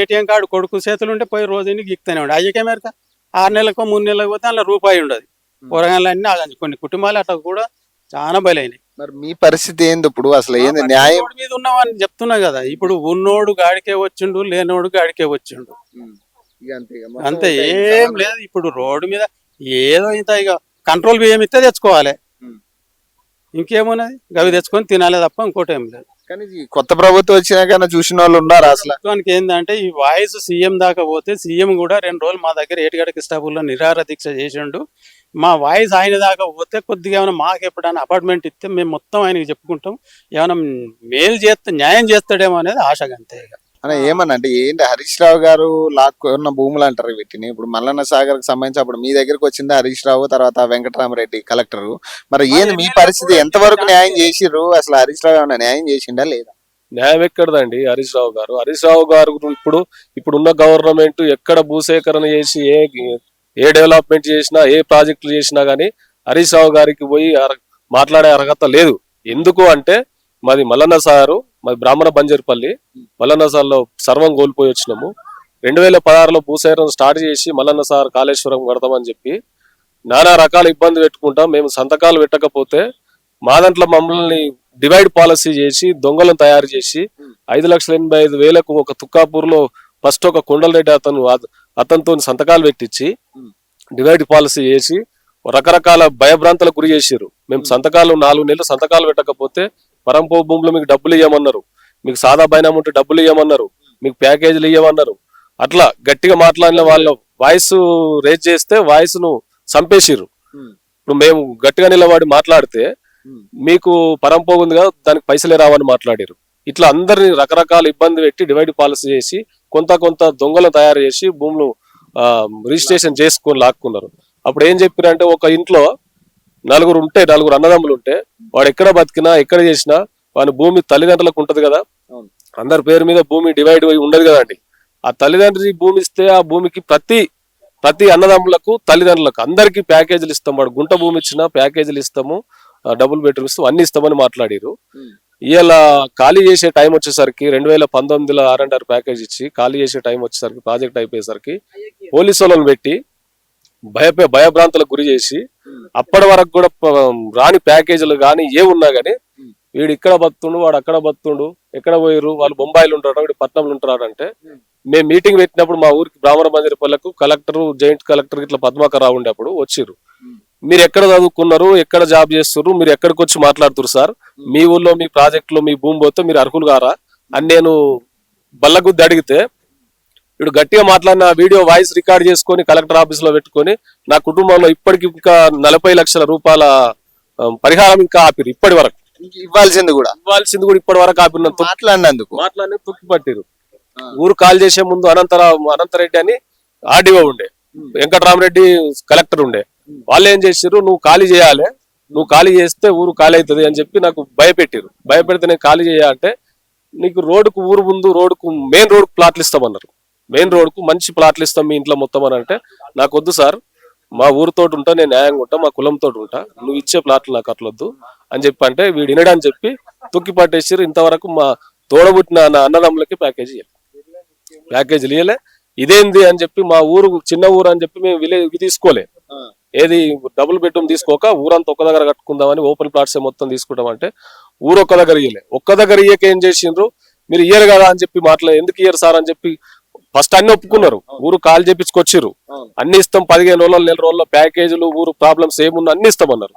ఏటీఎం కార్డు కొడుకు చేతులు ఉంటే పోయి రోజుని గిక్తానే ఉండే. అయ్యకే మేరక 6 నెలలకు 3 నెలలకు పోతే అందులో రూపాయి ఉండదు. కూరగాయలన్నీ కొన్ని కుటుంబాలు అట్లా కూడా చాలా బలైనాయి. మరి మీ పరిస్థితి ఏంది ఇప్పుడు? అసలు ఏంది న్యాయం మీద ఉన్నామని చెప్తున్నా కదా. ఇప్పుడు ఉన్నోడు గాడికే వచ్చిండు లేనోడు గాడికే వచ్చిండు. అంతే, ఏం లేదు. ఇప్పుడు రోడ్డు మీద ఏదో ఇంత ఇక కంట్రోల్ బియ్యం ఇస్తే తెచ్చుకోవాలి, ఇంకేమున్నది గవి తెచ్చుకొని తినాలి తప్ప ఇంకోటి ఏం లేదు. కానీ ఈ కొత్త ప్రభుత్వం వచ్చినాకైనా చూసిన వాళ్ళు ఉన్నారు అసలు. ప్రభుత్వానికి ఏంటంటే ఈ వాయిస్ సీఎం దాకా పోతే సీఎం కూడా 2 రోజులు మా దగ్గర ఏటిగడ కృష్ణాపూర్లో నిరాహార దీక్ష చేసిండు. మా వాయిస్ ఆయన దాకా పోతే కొద్దిగా ఏమైనా మాకు ఎప్పుడైనా అపార్ట్మెంట్ ఇస్తే మేము మొత్తం ఆయనకి చెప్పుకుంటాం, ఏమైనా మేలు చేస్తే న్యాయం చేస్తాడేమో అనేది ఆశగా అంతే. ఇక అన్న ఏమనంటే ఏంటి హరీష్ రావు గారు లాక్కున్న భూములు అంటారు వీటిని. ఇప్పుడు మల్లన్న సాగర్ కి సంబంధించి అప్పుడు మీ దగ్గరకు వచ్చింది హరీష్ రావు, తర్వాత వెంకటరామరెడ్డి కలెక్టర్. మరి ఏంది మీ పరిస్థితి, ఎంతవరకు న్యాయం చేసిర్రు? అసలు హరీష్ రావు ఏమైనా న్యాయం చేసిండా లేదా? న్యాయం ఎక్కడదండి హరీష్ రావు గారు ఇప్పుడున్న గవర్నమెంట్ ఎక్కడ భూసేకరణ చేసి ఏ డెవలప్మెంట్ చేసినా, ఏ ప్రాజెక్టులు చేసినా గానీ హరీష్ రావు గారికి పోయి మాట్లాడే అర్హత లేదు. ఎందుకు అంటే మాది మల్లన్న సారు, మాది బ్రాహ్మణ బంజర్పల్లి. మల్లన్న సార్లో సర్వం కోల్పోయి వచ్చినాము. 2016లో భూసేకరణ స్టార్ట్ చేసి మల్లన్న సార్ కాళేశ్వరం కడతామని చెప్పి నానా రకాల ఇబ్బంది పెట్టుకుంటాం. మేము సంతకాలు పెట్టకపోతే మా దాంట్లో మమ్మల్ని డివైడ్ పాలసీ చేసి దొంగలను తయారు చేసి 5,85,000కు ఒక తుక్కాపూర్లో ఫస్ట్ ఒక కొండలరెడ్డి అతనితో సంతకాలు పెట్టించి డివైడ్ పాలసీ చేసి రకరకాల భయభ్రాంతలకు గురి చేసారు. మేము సంతకాలు 4 నెలలు సంతకాలు పెట్టకపోతే పరంపో భూములు మీకు డబ్బులు ఇవ్వమన్నారు, మీకు సాదా బైనాం ఉంటే డబ్బులు ఇవ్వమన్నారు, మీకు ప్యాకేజీలు ఇవ్వమన్నారు. అట్లా గట్టిగా మాట్లాడిన వాళ్ళ వాయిస్ రేజ్ చేస్తే వాయిస్ ను చంపేసిర్రు. ఇప్పుడు మేము గట్టిగా నిలబడి మాట్లాడితే మీకు పరంపో ఉంది కదా దానికి పైసలే రావని మాట్లాడారు. ఇట్లా అందరిని రకరకాల ఇబ్బంది పెట్టి డివైడ్ పాలసీ చేసి కొంత దొంగలను తయారు చేసి భూములు రిజిస్ట్రేషన్ చేసుకొని లాక్కున్నారు. అప్పుడు ఏం చెప్పారంటే ఒక ఇంట్లో 4 అన్నదమ్ములు ఉంటే వాడు ఎక్కడ బతికినా ఎక్కడ చేసినా వాని భూమి తల్లిదండ్రులకు ఉంటది కదా, అందరి పేరు మీద భూమి డివైడ్ అయి ఉండదు కదండి. ఆ తల్లిదండ్రులకి భూమి ఇస్తే ఆ భూమికి ప్రతి అన్నదమ్ములకు తల్లిదండ్రులకు అందరికి ప్యాకేజీలు ఇస్తాం. వాడు గుంట భూమి ఇచ్చినా ప్యాకేజీలు ఇస్తాము, డబుల్ బెడ్రూమ్ ఇస్తాం, అన్ని ఇస్తామని మాట్లాడారు. ఇలా ఖాళీ చేసే టైం వచ్చేసరికి 2019లో R&R ప్యాకేజ్ ఇచ్చి ఖాళీ చేసే టైం వచ్చేసరికి ప్రాజెక్ట్ అయిపోయేసరికి పోలీసు వాళ్ళని పెట్టి భయభ్రాంతులకు గురి చేసి అప్పటి వరకు కూడా రాని ప్యాకేజీలు కానీ ఏమున్నా గానీ వీడు ఇక్కడ బతుండు వాడు అక్కడ బతుండు, ఎక్కడ పోయారు వాళ్ళు బొంబాయిలు ఉంటారు వీడు పట్నంలో ఉంటారు అంటే మేము మీటింగ్ పెట్టినప్పుడు మా ఊరికి బ్రాహ్మణ మందిరపల్లకు కలెక్టర్ జాయింట్ కలెక్టర్ ఇట్లా పద్మాకర్ రావు ఉండేప్పుడు వచ్చిర్రు. మీరు ఎక్కడ చదువుకున్నారు, ఎక్కడ జాబ్ చేస్తున్నారు, మీరు ఎక్కడికి వచ్చి మాట్లాడుతున్నారు సార్, మీ ఊళ్ళో మీ ప్రాజెక్ట్ లో మీ భూమి పోతే మీరు అర్హులు గారా అని నేను బల్లగుద్ది అడిగితే వీడు గట్టిగా మాట్లాడిన వీడియో వాయిస్ రికార్డ్ చేసుకొని కలెక్టర్ ఆఫీస్ లో పెట్టుకొని నా కుటుంబంలో ఇప్పటికి ఇంకా 40 లక్షల రూపాయల పరిహారం ఇంకా ఆపిరు. ఇప్పటి వరకు ఇవ్వాల్సింది కూడా ఇప్పటి వరకు ఆపిన మాట్లాడినందుకు తొక్కి పట్టిరు. ఊరు కాల్ చేసే ముందు అనంతరెడ్డి అని ఆర్డీఓ ఉండే, వెంకటరామరెడ్డి కలెక్టర్ ఉండే. వాళ్ళు ఏం చేసారు, నువ్వు ఖాళీ చేయాలి, నువ్వు ఖాళీ చేస్తే ఊరు ఖాళీ అవుతుంది అని చెప్పి నాకు భయపెట్టారు. భయపెడితే నేను ఖాళీ చేయాలంటే నీకు రోడ్డుకు ఊరు ముందు రోడ్డుకు మెయిన్ రోడ్కు ప్లాట్లు ఇస్తామన్నారు. మెయిన్ రోడ్కు మంచి ప్లాట్లు ఇస్తాం మీ ఇంట్లో మొత్తం అని అంటే నాకు వద్దు సార్, మా ఊరితో ఉంటా, నేను న్యాయంగా ఉంటా, మా కులంతో ఉంటా, నువ్వు ఇచ్చే ప్లాట్లు నాకు అట్లొద్దు అని చెప్పి అంటే వీడు వినడని చెప్పి తొక్కి పట్టేసారు. ఇంతవరకు మా తోడబుట్టిన నా అన్నదమ్ములకి ప్యాకేజీలు ఇవ్వలే. ఇదేంది అని చెప్పి మా ఊరు చిన్న ఊరు అని చెప్పి మేము విలేజ్ తీసుకోలే, ఏది డబుల్ బెడ్రూమ్ తీసుకోక ఊరంతా ఒక్క దగ్గర కట్టుకుందామని ఓపెన్ ప్లాట్స్ మొత్తం తీసుకుంటాం అంటే ఊరు ఒక్క దగ్గర ఇయ్యలే. ఒక్క దగ్గర ఇయ్యక ఏం చేసిండ్రు, మీరు ఇయ్యరు కదా అని చెప్పి ఎందుకు ఇయ్యరు సార్ అని చెప్పి ఫస్ట్ అన్ని ఒప్పుకున్నారు. ఊరు కాల్ చేపించుకొచ్చిర్రు, అన్ని ఇస్తాం 15 రోజులు నెల రోజుల్లో ప్యాకేజీలు ఊరు ప్రాబ్లమ్స్ ఏమున్నా అన్ని ఇస్తామన్నారు.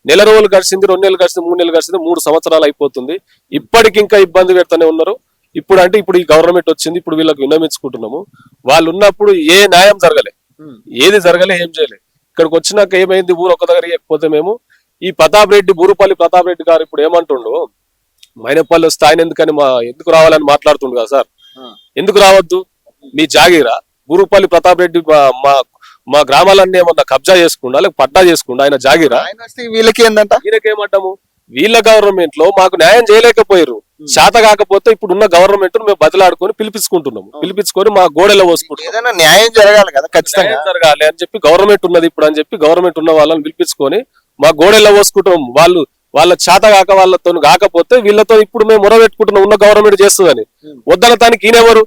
నెల రోజులు గడిచింది, 2 నెలలు గడిచింది, 3 నెలలు గడిచింది, 3 సంవత్సరాలు అయిపోతుంది. ఇప్పటికి ఇంకా ఇబ్బంది పెడతానే ఉన్నారు. ఇప్పుడు ఈ గవర్నమెంట్ వచ్చింది, ఇప్పుడు వీళ్ళకి విన్నమించుకుంటున్నాము. వాళ్ళు ఉన్నప్పుడు ఏ న్యాయం జరగలే, ఏది జరగలే, ఏం చేయలే. ఇక్కడికి వచ్చినాక ఏమైంది, ఊరు ఒక దగ్గర ఇవ్వకపోతే మేము ఈ బూరుపల్లి ప్రతాప్ రెడ్డి గారు ఇప్పుడు ఏమంటుండు, మైనపల్లి వస్తే ఆయన ఎందుకు రావాలని మాట్లాడుతుండు కదా సార్. ఎందుకు రావద్దు, మీ జాగీరా బూరుపల్లి ప్రతాప్ రెడ్డి మా గ్రామాలన్నీ ఏమన్నా కబ్జా చేసుకుండా లేక పట్టా చేసుకుండా ఆయన జాగీరా, వీళ్ళకి ఏంటంట, వీళ్ళకేమంటాము, వీళ్ళ గవర్నమెంట్ లో మాకు న్యాయం చేయలేకపోయారు. శాత కాకపోతే ఇప్పుడున్న గవర్నమెంట్ మేము బదిలాడుకొని పిలిపించుకొని మా గోడెలో పోసుకుంటాం. న్యాయం జరగాలి కదా, ఖచ్చితంగా జరగాలి అని చెప్పి గవర్నమెంట్ ఉన్నది ఇప్పుడు అని చెప్పి గవర్నమెంట్ ఉన్న వాళ్ళని పిలిపించుకొని మా గోడెల్లో పోసుకుంటాం. వాళ్ళ చేత కాక వాళ్ళతో కాకపోతే వీళ్ళతో ఇప్పుడు మేము మొర పెట్టుకుంటున్నాం ఉన్న గవర్నమెంట్ చేస్తుందని. వద్దన దానికి ఈయనెవరు,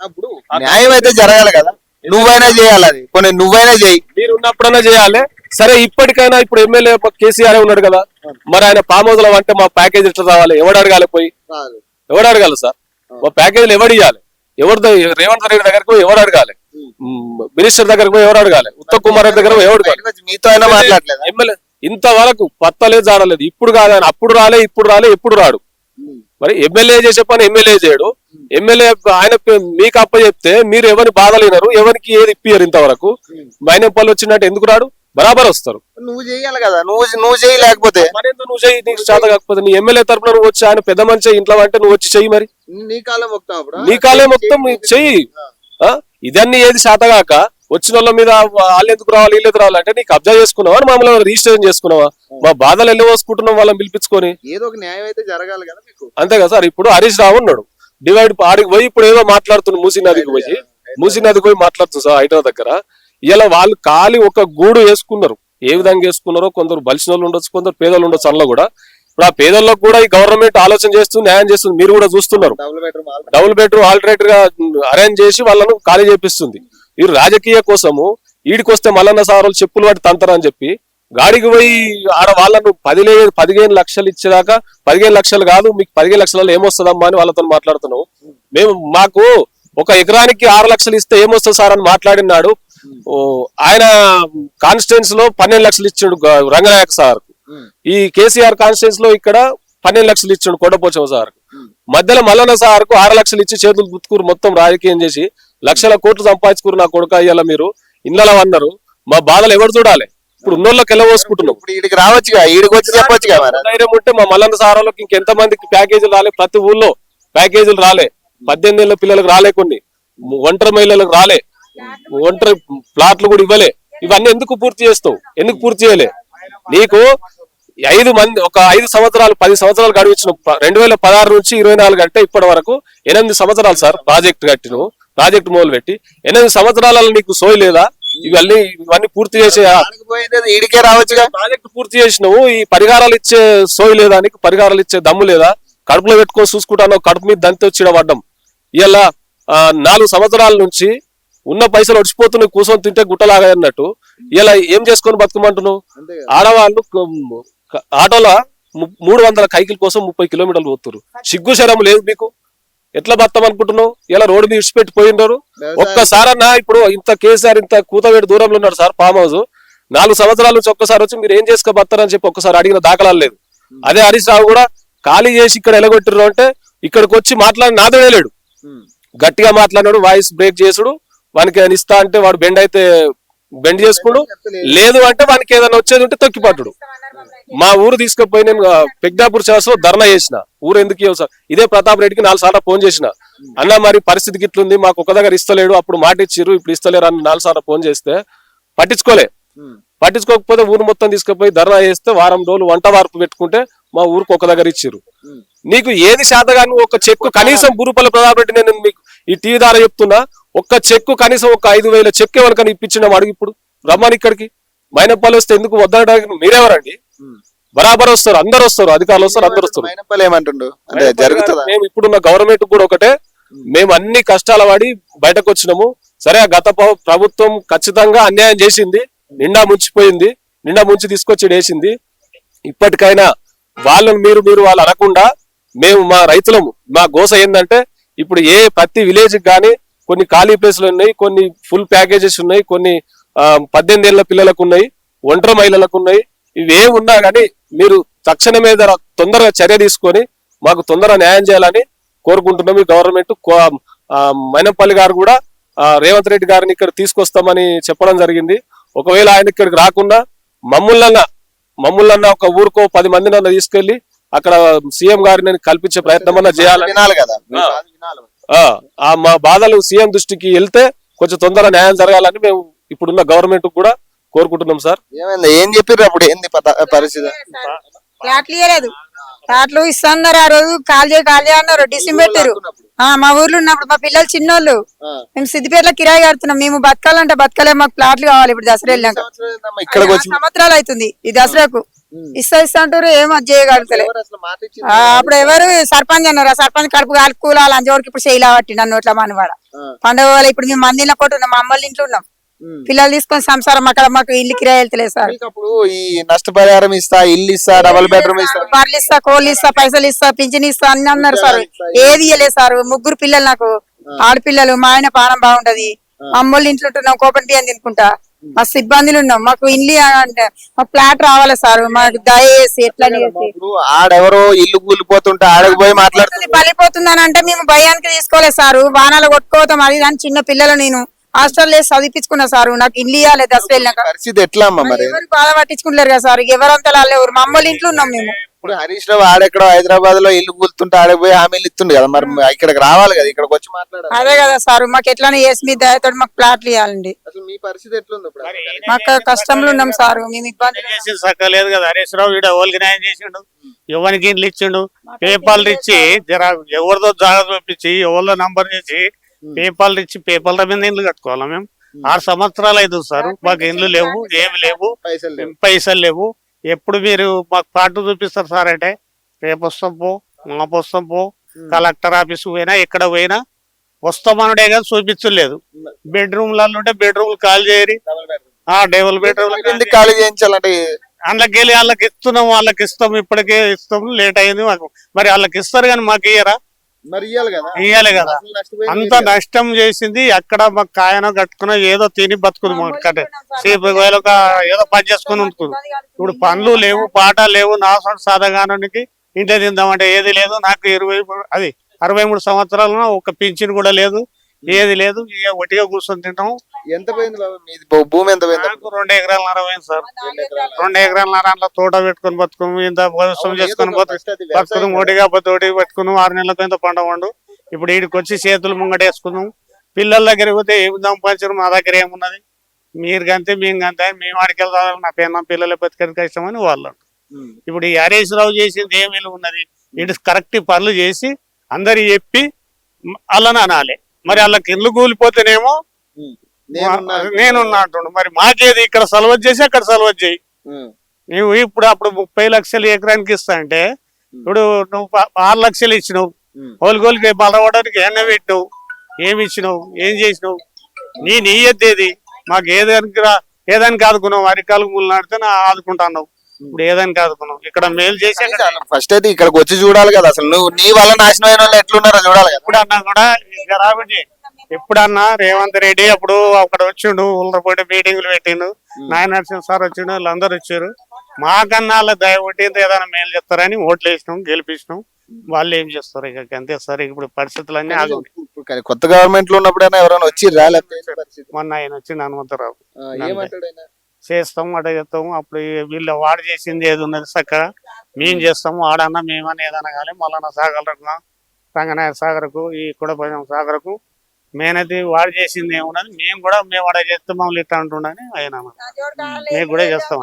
అప్పుడు న్యాయం అయితే జరగాలి కదా, నువ్వైనా చేయాలి, అది కొన్ని నువ్వైనా చేయి, మీరు ఉన్నప్పుడైనా చేయాలి. సరే ఇప్పటికైనా ఇప్పుడు ఎమ్మెల్యే కేసీఆర్ ఉన్నాడు కదా, మరి ఆయన ఫామ్ హౌస్ లో అంటే మా ప్యాకేజ్ ఎట్లా రావాలి, ఎవడు అడగాలి, పోయి ఎవడు అడగాలి సార్, మా ప్యాకేజీలు ఎవడు ఇవ్వాలి, రేవంత్ రెడ్డి దగ్గరకు పోయి ఎవరు అడగాలి, మినిస్టర్ దగ్గరకు పోయి ఎవరు అడగాలి, ఉత్తమ్ కుమార్ రెడ్డి దగ్గర పోయి ఎవరు అడగాలి? మీతో అయినా మాట్లాడలేదు. ఎమ్మెల్యే ఇంతవరకు పత్తలేదు జాడలేదు. ఇప్పుడు కాదని అప్పుడు రాలే, ఇప్పుడు రాలే, ఎప్పుడు రాడు. మరి ఎమ్మెల్యే చేసే పని ఎమ్మెల్యే చేయడు. ఎమ్మెల్యే ఆయన మీకు అప్ప చెప్తే మీరు ఎవరిని బాధలేనారు, ఎవరికి ఏది ఇప్పియరు. ఇంతవరకు మైనంపల్లి వచ్చినట్టు ఎందుకు రాడు? బరాబర్ వస్తారు. నువ్వు చేయాలి కదా, నువ్వు చేయలేకపోతే మరేందుకు నువ్వు చెయ్యి, నీకు చేత కాకపోతే నీ ఎమ్మెల్యే తరపున నువ్వు వచ్చి ఆయన పెద్ద మంచి ఇంట్లో అంటే నువ్వు వచ్చి చెయ్యి. మరి నీ కాలం మొత్తం నీ కాలే మొత్తం చెయ్యి. ఇదన్నీ ఏది శాతగాక వచ్చిన వాళ్ళ మీద వాళ్ళు ఎందుకు రావాలి, వీళ్ళు ఎందుకు రావాలంటే నీకు కబ్జా చేసుకున్నావా, మమ్మల్ని రిజిస్ట్రేషన్ చేసుకున్నావా? మా బాధలు వెళ్ళి పోసుకుంటున్నాం వాళ్ళని పిలిపించుకొని. ఏదో ఒక న్యాయం అయితే జరగాలి కదా మీకు. అంతే కదా సార్. ఇప్పుడు హరీష్ రావు ఉన్నాడు, డివైడ్ ఆడికి పోయి ఇప్పుడు ఏదో మాట్లాడుతున్నాడు, మూసీ నదికి పోయి మాట్లాడుతుంది సార్ హైదరాబాద్ దగ్గర. ఇలా వాళ్ళు ఖాళీ ఒక గూడు వేసుకున్నారు. ఏ విధంగా వేసుకున్నారో కొందరు బలిసిన వాళ్ళు ఉండొచ్చు, కొందరు పేదలు ఉండొచ్చు. అందులో కూడా ఇప్పుడు ఆ పేదల్లో కూడా ఈ గవర్నమెంట్ ఆలోచన చేస్తుంది, న్యాయం చేస్తుంది. మీరు కూడా చూస్తున్నారు, డబుల్ బెడ్రూమ్ ఆల్టర్నేటివ్ గా అరేంజ్ చేసి వాళ్ళను ఖాళీ చేపిస్తుంది. ఈ రాజకీయ కోసము ఈడికొస్తే మల్లన్న సారులు చెప్పులు వాటి తంతరని చెప్పి గాడికి పోయి ఆడ వాళ్ళను 15 లక్షలు ఇచ్చేదాకా, 15 లక్షలు కాదు మీకు 15 లక్షలలో ఏమొస్తుందమ్మా అని వాళ్ళతో మాట్లాడుతున్నాం. మాకు ఒక ఎకరానికి 6 లక్షలు ఇస్తే ఏమొస్తుంది సార్ అని మాట్లాడినాడు. ఆయన కాన్స్టిట్యున్సీ లో 12 లక్షలు ఇచ్చాడు రంగనాయక్ సార్. ఈ కేసీఆర్ కాన్స్టిట్యున్సీ లో ఇక్కడ 12 లక్షలు ఇచ్చాడు కొండపోచం సార్. మధ్యలో మల్లన్న సార్ కు 6 లక్షలు ఇచ్చి చేతులు గుర్తుకురు మొత్తం రాజకీయం చేసి లక్షల కోట్లు సంపాదించుకురు. నా కొడుకు అయ్యాల మీరు ఇళ్ళలో అన్నారు. మా బాధలు ఎవరు చూడాలి? ఇప్పుడు ఉన్నోళ్ళకి ఎలా పోసుకుంటున్నాం. ఇప్పుడు ఈడికి రావచ్చుగా, ఈడికి వచ్చి చెప్పొచ్చుగా. ధైర్యం ఉంటే మా మల్లన్న సారాలకు ఇంకెంత మందికి ప్యాకేజీలు రాలే, ప్రతి ఊళ్ళో ప్యాకేజీలు రాలే, 18 ఏళ్ల పిల్లలకు రాలే, కొన్ని ఒంటరి మహిళలకు రాలే, ఒంటరి ప్లాట్లు కూడా ఇవ్వలే. ఇవన్నీ ఎందుకు పూర్తి చేస్తావు? ఎందుకు పూర్తి చేయలే? నీకు 5 సంవత్సరాలు 10 సంవత్సరాలు గడిపించిన 2016 నుంచి 24 అంటే ఇప్పటి వరకు 8 సంవత్సరాలు సార్ ప్రాజెక్ట్ కట్టిను, ప్రాజెక్ట్ మొదలు పెట్టి 8 సంవత్సరాలలో నీకు సోయి లేదా? ఇవన్నీ పూర్తి చేసే ఈడికే రావచ్చుగా. ప్రాజెక్ట్ పూర్తి చేసినావు, ఈ పరిహారాలు ఇచ్చే సోయి లేదా నీకు? పరిహారాలు ఇచ్చే దమ్ము లేదా? కడుపులో పెట్టుకొని చూసుకుంటాను, కడుపు మీద దంతి వచ్చి పడ్డం. ఇలా 4 సంవత్సరాల నుంచి ఉన్న పైసలు ఒడిచిపోతున్నాయి, కూర్చొని తింటే గుట్టలాగా అన్నట్టు. ఇలా ఏం చేసుకొని బతుకమంటున్నావు? ఆడవాళ్ళు ఆటోలో 300 కైకిల కోసం 30 కిలోమీటర్లు పోతున్నారు. సిగ్గు శరం లేదు మీకు? ఎట్లా బతాం అనుకుంటున్నావు? ఇలా రోడ్డు మీద ఇడిచిపెట్టి పోయినారు. ఒక్కసారన్నా ఇప్పుడు ఇంత కేసీఆర్ ఇంత కూతవేడు దూరంలో ఉన్నాడు సార్ ఫామ్ హౌస్. 4 సంవత్సరాల నుంచి ఒక్కసారి వచ్చి మీరు ఏం చేసుకో బతారని చెప్పి ఒక్కసారి అడిగిన దాఖలాలు లేదు. అదే హరీష్ రావు కూడా ఖాళీ చేసి ఇక్కడ ఎలగొట్టిర్రు అంటే ఇక్కడికి వచ్చి మాట్లాడి నాదలేడు. గట్టిగా మాట్లాడినాడు, వాయిస్ బ్రేక్ చేసుడు. వానికి ఆయన ఇస్తా అంటే వాడు బెండ్ చేసుకుడు, లేదు అంటే వానికి ఏదైనా వచ్చేది ఉంటే తొక్కిపట్టుడు. మా ఊరు తీసుకుపోయి నేను పెగ్దాపూర్ చౌరస్లో ధర్నా చేసిన. ఊరు ఎందుకు ఇవ్వ సార్? ఇదే ప్రతాప్ రెడ్డికి 4 సార్లు ఫోన్ చేసిన. అన్న మరి పరిస్థితి గిట్లుంది, మాకు ఒక దగ్గర ఇస్తలేడు, అప్పుడు మాట ఇచ్చిర్రు, ఇప్పుడు ఇస్తలేరు అని 4 సార్లు ఫోన్ చేస్తే పట్టించుకోకపోతే ఊరు మొత్తం తీసుకుపోయి ధర్నా చేస్తే వారం రోజులు వంట వార్పు పెట్టుకుంటే మా ఊరికి ఒక దగ్గర ఇచ్చిర్రు. నీకు ఏది శాతగాని ఒక చెక్కు కనీసం గురుపల్ల ప్రతాప్ రెడ్డి, నేను మీకు ఈ టీవీ ద్వారా చెప్తున్నా, ఒక్క చెక్కు కనీసం ఒక 5,000 చెక్కు ఎవరికైనా ఇప్పించినాం అడుగు. ఇప్పుడు రమ్మని ఇక్కడికి మైనంపల్లి వస్తే ఎందుకు వద్దనడానికి మీరెవరండి? బరాబర్ వస్తారు, అందరు వస్తారు, అధికారులు వస్తారు, అందరు వస్తారు. మేము ఇప్పుడున్న గవర్నమెంట్ కూడా ఒకటే, మేము అన్ని కష్టాల పడి బయటకు వచ్చినాము. సరే, గత ప్రభుత్వం ఖచ్చితంగా అన్యాయం చేసింది, నిండా ముంచిపోయింది, నిండా ముంచి తీసుకొచ్చి వేసింది. ఇప్పటికైనా వాళ్ళని మీరు వాళ్ళు అనకుండా మేము మా రైతులము, మా గోస ఏంటంటే ఇప్పుడు ప్రతి విలేజ్ కానీ కొన్ని ఖాళీ ప్లేస్లు ఉన్నాయి, కొన్ని ఫుల్ ప్యాకేజెస్ ఉన్నాయి, కొన్ని 18 ఏళ్ల పిల్లలకు ఉన్నాయి, ఒంటరి మహిళలకు ఉన్నాయి. ఇవి ఉన్నా కానీ మీరు తక్షణమే తొందరగా చర్య తీసుకొని మాకు తొందరగా న్యాయం చేయాలని కోరుకుంటున్నాం. ఈ గవర్నమెంట్ మైనంపల్లి గారు కూడా రేవంత్ రెడ్డి గారిని ఇక్కడ తీసుకొస్తామని చెప్పడం జరిగింది. ఒకవేళ ఆయన ఇక్కడికి రాకుండా మమ్ములన్నా ఒక ఊరుకో 10 మందిని తీసుకెళ్లి అక్కడ సీఎం గారిని కల్పించే ప్రయత్నం అన్నా చేయాలని, మా బాధలు సీఎం దృష్టికి వెళ్తే కొంచెం తొందరగా న్యాయం జరగాలని మేము ఇప్పుడున్న గవర్నమెంట్ కూడా కోరుకుంటున్నాం సార్. ఏం చెప్పారు అప్పుడు? ఏంది పరిస్థితి? ఫ్లాట్లు ఇవ్వలేదు, ఫ్లాట్లు ఇస్తున్నారు. ఆ రోజు కాల్ చేయ అన్నారు, డిసిమ్ పెట్టారు. మా ఊర్లో ఉన్నప్పుడు మా పిల్లలు చిన్నోళ్ళు, మేము సిద్దిపేటలో కిరాయి కడుతున్నాం. మేము బతకాలంటే బతకలే, మాకు ప్లాట్లు కావాలి. ఇప్పుడు దసరా వెళ్ళాక 6 సంవత్సరాలు అవుతుంది. ఈ దసరాకు ఇస్తా అంటారు, ఏం అది చేయగలుగుతలే. అప్పుడు ఎవరు సర్పంచ్ అన్నారు, ఆ సర్పంచ్ కడుపు కాలుకోవాలి అంజవరకు ఇప్పుడు చేయలా పట్టి నన్ను ఇట్లా మనవాడ పండుగ. ఇప్పుడు మేము మందిలో కొట్టు ఉన్నాం, మా అమ్మోళ్ళ ఇంట్లో ఉన్నాం, పిల్లలు తీసుకొని సంసారం అక్కడ మాకు ఇల్లు కిరాయి వెళ్తలేదు సార్. ఈ నష్టపరిహారం ఇస్తా, ఇల్లు ఇస్తా, డబుల్ బెడ్రూమ్ ఇస్తా, బర్రెలు ఇస్తా, కోళ్ళు ఇస్తా, పైసలు ఇస్తా, పింఛన్ ఇస్తా అన్ని అన్నారు సార్. ఏది ఇయ్యలేదు సార్. 3 పిల్లలు నాకు ఆడపిల్లలు మా ఆయన పానం బాగుంటది అమ్మోళ్ళ ఇంట్లో ఉంటున్నాం కోపం బియ్యం తినుకుంటా మస్తు ఇబ్బందులు ఉన్నాం మాకు ఇల్లు అంటే మాకు ఫ్లాట్ రావాలి సార్ మాకు దయచేసి ఎట్లా ఇప్పుడు ఆడెవరో ఇల్లు కూలిపోతుంటే ఆడకు పోయి మాట్లాడుతుంది. పలిపోతుందని అంటే మేము భయానికి తీసుకోలేదు సారు వానాలు కొట్టుకోతాం అది దాని చిన్న పిల్లలు నేను హాస్టల్ వేసి చదివించుకున్నా సారు నాకు ఇల్లు ఇవ్వాలి దశ వెళ్ళినాక పరిస్థితి ఎట్లా అమ్మా మరి? ఎవరు బాధ పట్టించుకుంటారు కదా సార్ ఎవరంతా ఎవరు మా అమ్మోళ్ళ ఇంట్లో ఉన్నాం మేము ఇప్పుడు హరీష్ రావు ఆడెక్కడో హైదరాబాద్ లో ఇల్లు కూలుతుంటే ఆడకు పోయి హామీలు ఇస్తుండే కదా, మరి ఇక్కడికి రావాలి కదా, ఇక్కడికి వచ్చి మాట్లాడాలి. అదే కదా సార్ మాకు ఎట్లానే ఏసి మీ దయతో మాకు ప్లాట్లు ఇవ్వాలండి అసలు మీ పరిస్థితి ఎట్లుంది ఇప్పుడు? మాకు కష్టంలో ఉన్నాం సార్ మేము ఇబ్బంది చేసి సక్కలేదు కదా హరీష్ రావు వీడు ఓళ్ళకి న్యాయం చేసిండు ఎవరికి ఇండ్లు ఇచ్చిండు పేపర్లు ఇచ్చి జర ఎవరితో జాగ్రత్త పంపించి ఎవరిలో నంబర్ చేసి పేపర్లు ఇచ్చి పేపర్ల మీద ఇండ్లు కట్టుకోవాలా మేము 6 సంవత్సరాలు అవుతుంది సార్ మాకు ఇండ్లు లేవు ఏమి లేవు పైసలు లేవు. పైసలు లేవు ఎప్పుడు మీరు మాకు పాటు చూపిస్తారు సార్ అంటే రేపు వస్తాం పో మాపు వస్తాం పో కలెక్టర్ ఆఫీస్ పోయినా ఎక్కడ పోయినా వస్తామనుడే కానీ చూపించలేదు బెడ్రూమ్లలో ఉంటే బెడ్రూమ్ కాల్ చేయరి డబుల్ బెడ్రూమ్ ఎందుకు ఖాళీ చేయించాలంటే అందులోకి వెళ్ళి వాళ్ళకి ఇస్తున్నాం వాళ్ళకి ఇస్తాం ఇప్పటికే ఇస్తాం లేట్ అయింది మాకు మరి వాళ్ళకి ఇస్తారు కానీ మాకు ఇయ్యరా మరి ఇయ్యాలి కదా. ఇయ్యాలి కదా అసలు నష్టపోయింది అంత మీరు కదా. నష్టం చేసింది అక్కడ మాకు కాయన కట్టుకున్న ఏదో తిని బతుకుదు మాకు ఏదో పని చేసుకుని ఉంటుంది ఇప్పుడు పనులు లేవు పాట లేవు నా సాధగానానికి ఇంట్లో తిందామంటే ఏది లేదు నాకు 63 సంవత్సరాలు ఒక పింఛన్ కూడా లేదు ఏది లేదు ఇక ఒట్టిగా కూర్చొని తింటాం ఎంత పోయింది బాబు? మీది భూమి ఎంత పోయింది? నాకు 2 ఎకరాలన్నర పోయింది సార్ 2 ఎకరాలన్నర అట్లా తోట పెట్టుకుని బతుకుని ఇంత వ్యవసాయం చేసుకుని బతుకుని మోటిగా తోటి పెట్టుకున్నాం 6 నెలలకు ఇంత పంట పండు ఇప్పుడు వీడికి వచ్చి చేతులు ముంగటేసుకున్నాం పిల్లల దగ్గరికి పోతే ఏమి సంపాదించారు మా దగ్గర ఏమున్నది మీరు కంతే మేము కంతే మేము ఆడికి వెళ్తాం నా పిన్న పిల్లలు బతికేది కష్టమని వాళ్ళు అంటారు. ఇప్పుడు ఈ హరీష్ రావు చేసింది ఏం విలువ ఉన్నది ఇటు కరెక్ట్ పనులు చేసి అందరు చెప్పి అలా అనాలి మరి వాళ్ళకి ఇల్లు కూలిపోతేనేమో నేనున్నా అంటుండు మరి మాకేది ఇక్కడ సలవత్ చేసి అక్కడ సలవత్ చేయి నువ్వు ఇప్పుడు అప్పుడు 30 లక్షలు ఎకరానికి ఇస్తా అంటే ఇప్పుడు నువ్వు 6 లక్షలు ఇచ్చినావు గోలికి బలవడానికి ఎన్న పెట్టినావు ఏమి ఇచ్చినావు ఏం చేసినావు నీ ఎత్తేది మాకు ఏదానికి ఆదుకున్నావు అరికాలకు ముళ్ళు నాడితే ఆదుకుంటున్నావు ఇప్పుడు ఏదానికి ఆదుకున్నావు ఇక్కడ మేలు చేసి ఫస్ట్ అయితే ఇక్కడికి వచ్చి చూడాలి కదా, అసలు నువ్వు నీ వల్ల నాశనం అయిన వాళ్ళు ఎట్లున్నారో చూడాలి కదా. ఎప్పుడన్నా కూడా ఇంకా రాబట్టి ఎప్పుడన్నా రేవంత్ రెడ్డి అప్పుడు అక్కడ వచ్చిండు ఉల్లరపోటీ మీటింగ్లు పెట్టిండు నాయన నరసింహ సార్ వచ్చిండు వాళ్ళందరూ వచ్చారు మాకన్నా వాళ్ళ దయ కొట్టింది ఏదైనా మేలు చెప్తారని ఓట్లు వేసినాం గెలిపించినాం వాళ్ళు ఏం చేస్తారు ఇక అంతే సార్ ఇప్పుడు పరిస్థితులన్నీ ఆగుంది. కానీ కొత్త గవర్నమెంట్ లో ఉన్నప్పుడైనా ఎవరైనా వచ్చి మొన్న ఆయన వచ్చిండు హనుమంతరావు రాలేకపోయినా చేస్తాము అట చేస్తాము అప్పుడు వీళ్ళు వాడు చేసింది ఏది ఉన్నది చక్కగా మేము చేస్తాము ఆడన్నా మేమన్నా ఏదన్నా కానీ మళ్ళా సాగరకు రంగనాయక సాగర్కు ఈ కుడపం సాగర్కు మేనైతే వాడు చేసింది ఏమున్నది మేము వాడ చేస్తే మమ్మల్ని ఇట్లా అంటుండని ఆయన మేము కూడా చేస్తాం